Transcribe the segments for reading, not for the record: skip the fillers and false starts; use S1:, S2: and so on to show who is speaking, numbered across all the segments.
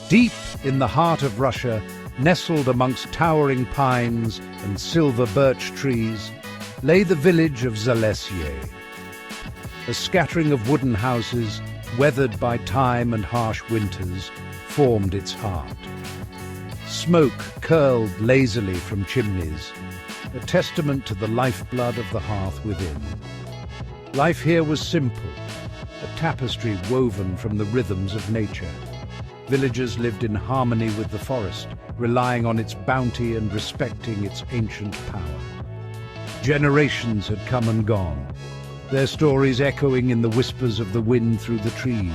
S1: Deep in the heart of Russia, nestled amongst towering pines and silver birch trees, lay the village of Залесье. A scattering of wooden houses, weathered by time and harsh winters, formed its heart. Smoke curled lazily from chimneys, a testament to the lifeblood of the hearth within. Life here was simple, a tapestry woven from the rhythms of nature. Villagers lived in harmony with the forest, relying on its bounty and respecting its ancient power. Generations had come and gone, their stories echoing in the whispers of the wind through the trees.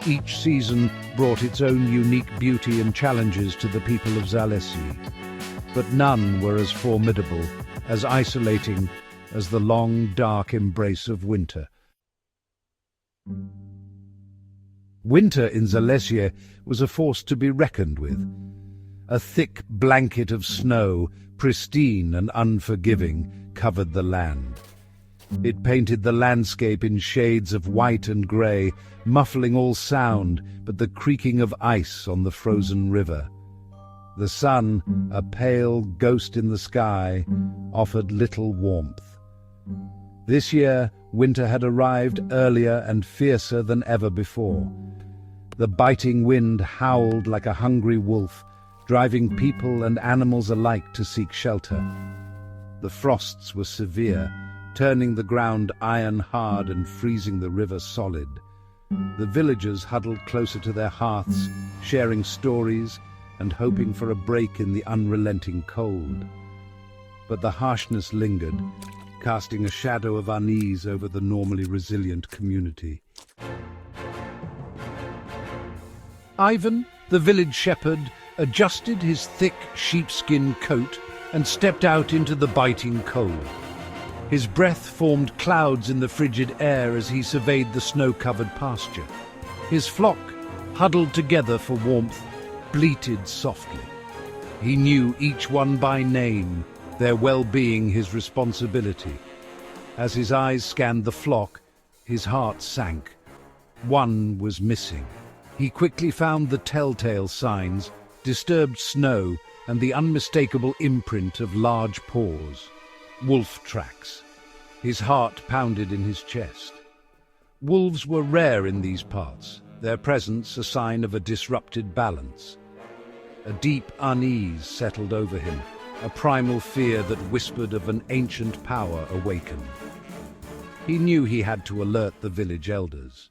S1: Each season brought its own unique beauty and challenges to the people of Залесье, but none were as formidable, as isolating as the long, dark embrace of winter. Winter in Залесье was a force to be reckoned with. A thick blanket of snow, pristine and unforgiving, covered the land. It painted the landscape in shades of white and grey, muffling all sound but the creaking of ice on the frozen river. The sun, a pale ghost in the sky, offered little warmth. This year, winter had arrived earlier and fiercer than ever before. The biting wind howled like a hungry wolf, driving people and animals alike to seek shelter. The frosts were severe, turning the ground iron-hard and freezing the river solid. The villagers huddled closer to their hearths, sharing stories and hoping for a break in the unrelenting cold. But the harshness lingered, casting a shadow of unease over the normally resilient community. Ivan, the village shepherd, adjusted his thick sheepskin coat and stepped out into the biting cold. His breath formed clouds in the frigid air as he surveyed the snow-covered pasture. His flock, huddled together for warmth, bleated softly. He knew each one by name, their well-being his responsibility. As his eyes scanned the flock, his heart sank. One was missing. He quickly found the telltale signs, disturbed snow, and the unmistakable imprint of large paws. Wolf tracks. His heart pounded in his chest. Wolves were rare in these parts, their presence a sign of a disrupted balance. A deep unease settled over him, a primal fear that whispered of an ancient power awakened. He knew he had to alert the village elders.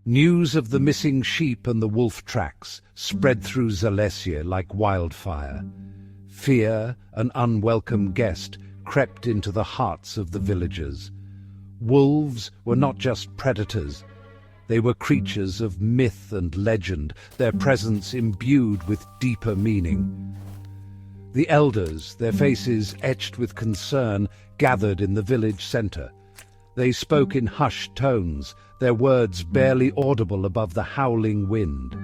S1: News of the missing sheep and the wolf tracks spread through Залесье like wildfire. Fear, an unwelcome guest, crept into the hearts of the villagers. Wolves were not just predators. They were creatures of myth and legend, their presence imbued with deeper meaning. The elders, their faces etched with concern, gathered in the village center. They spoke in hushed tones, their words barely audible above the howling wind.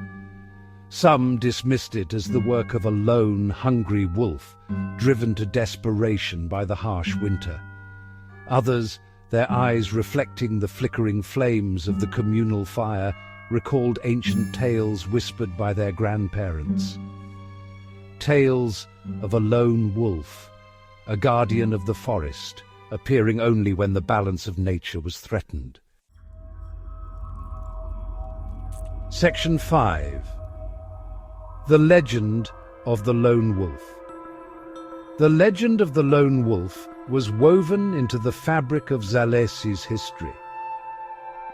S1: Some dismissed it as the work of a lone, hungry wolf, driven to desperation by the harsh winter. Others, their eyes reflecting the flickering flames of the communal fire, recalled ancient tales whispered by their grandparents. Tales of a lone wolf, a guardian of the forest, appearing only when the balance of nature was threatened. Section 5. The Legend of the Lone Wolf. The legend of the lone wolf was woven into the fabric of Залесье's history.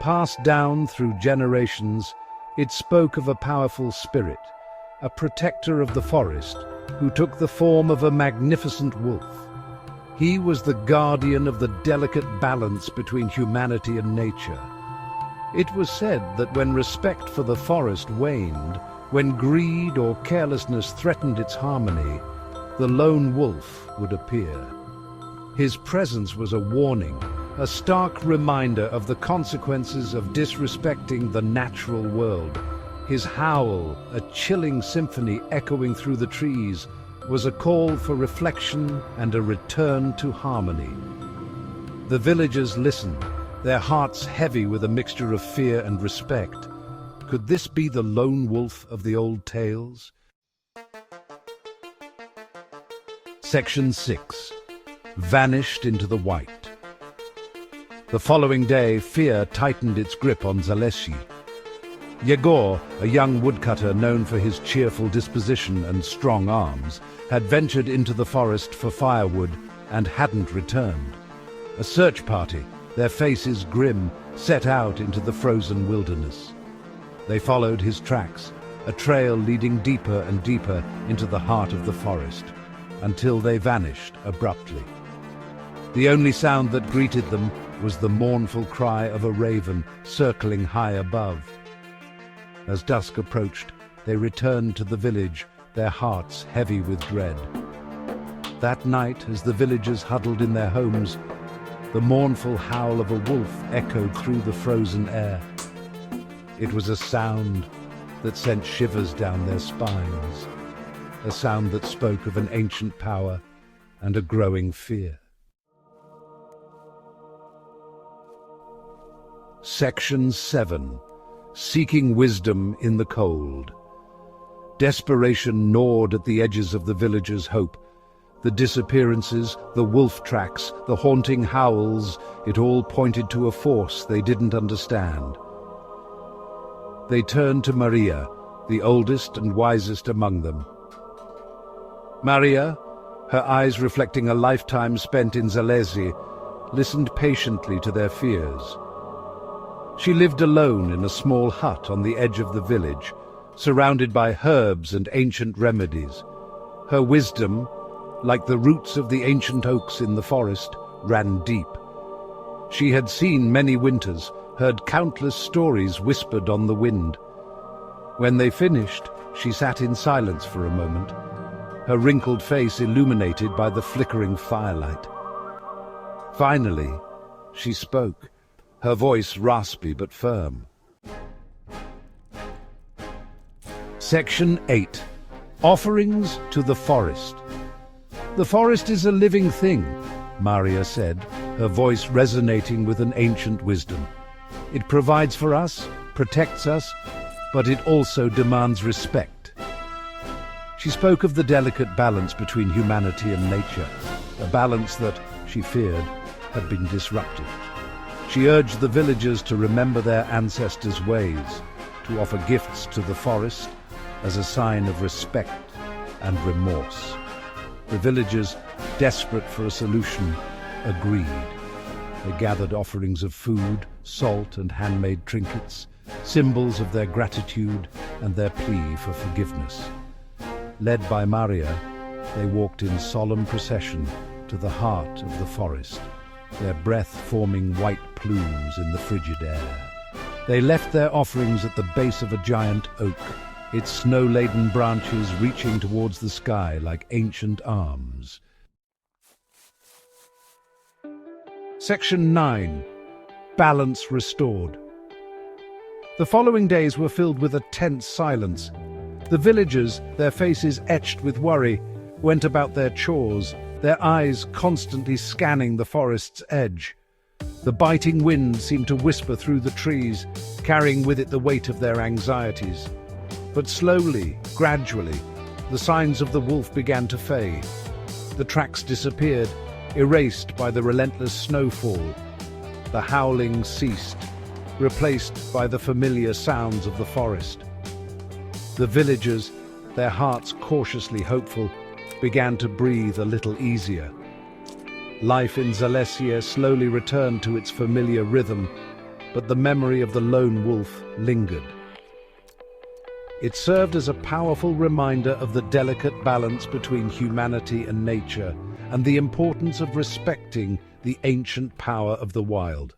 S1: Passed down through generations, it spoke of a powerful spirit, a protector of the forest, who took the form of a magnificent wolf. He was the guardian of the delicate balance between humanity and nature. It was said that when respect for the forest waned, when greed or carelessness threatened its harmony, the lone wolf would appear. His presence was a warning, a stark reminder of the consequences of disrespecting the natural world. His howl, a chilling symphony echoing through the trees, was a call for reflection and a return to harmony. The villagers listened, their hearts heavy with a mixture of fear and respect. Could this be the lone wolf of the old tales? Section 6. Vanished into the white. The following day, fear tightened its grip on Залесье. Yegor, a young woodcutter known for his cheerful disposition and strong arms, had ventured into the forest for firewood and hadn't returned. A search party, their faces grim, set out into the frozen wilderness. They followed his tracks, a trail leading deeper and deeper into the heart of the forest, until they vanished abruptly. The only sound that greeted them was the mournful cry of a raven circling high above. As dusk approached, they returned to the village, their hearts heavy with dread. That night, as the villagers huddled in their homes, the mournful howl of a wolf echoed through the frozen air. It was a sound that sent shivers down their spines, a sound that spoke of an ancient power and a growing fear. Section 7. Seeking wisdom in the cold. Desperation gnawed at the edges of the villagers' hope. The disappearances, the wolf tracks, the haunting howls, it all pointed to a force they didn't understand. They turned to Maria, the oldest and wisest among them. Maria, her eyes reflecting a lifetime spent in Залесье, listened patiently to their fears. She lived alone in a small hut on the edge of the village, surrounded by herbs and ancient remedies. Her wisdom, like the roots of the ancient oaks in the forest, ran deep. She had seen many winters, heard countless stories whispered on the wind. When they finished, she sat in silence for a moment, her wrinkled face illuminated by the flickering firelight. Finally, she spoke, her voice raspy but firm. Section 8. Offerings to the forest. The forest is a living thing, Maria said, her voice resonating with an ancient wisdom. It provides for us, protects us, but it also demands respect. She spoke of the delicate balance between humanity and nature, a balance that, she feared, had been disrupted. She urged the villagers to remember their ancestors' ways, to offer gifts to the forest as a sign of respect and remorse. The villagers, desperate for a solution, agreed. They gathered offerings of food, salt, and handmade trinkets, symbols of their gratitude and their plea for forgiveness. Led by Maria, they walked in solemn procession to the heart of the forest, their breath forming white plumes in the frigid air. They left their offerings at the base of a giant oak, its snow-laden branches reaching towards the sky like ancient arms. Section 9. Balance restored. The following days were filled with a tense silence. The villagers, their faces etched with worry, went about their chores, their eyes constantly scanning the forest's edge. The biting wind seemed to whisper through the trees, carrying with it the weight of their anxieties. But slowly, gradually, the signs of the wolf began to fade. The tracks disappeared, erased by the relentless snowfall. The howling ceased, replaced by the familiar sounds of the forest. The villagers, their hearts cautiously hopeful, began to breathe a little easier. Life in Залесье slowly returned to its familiar rhythm, but the memory of the lone wolf lingered. It served as a powerful reminder of the delicate balance between humanity and nature, and the importance of respecting the ancient power of the wild.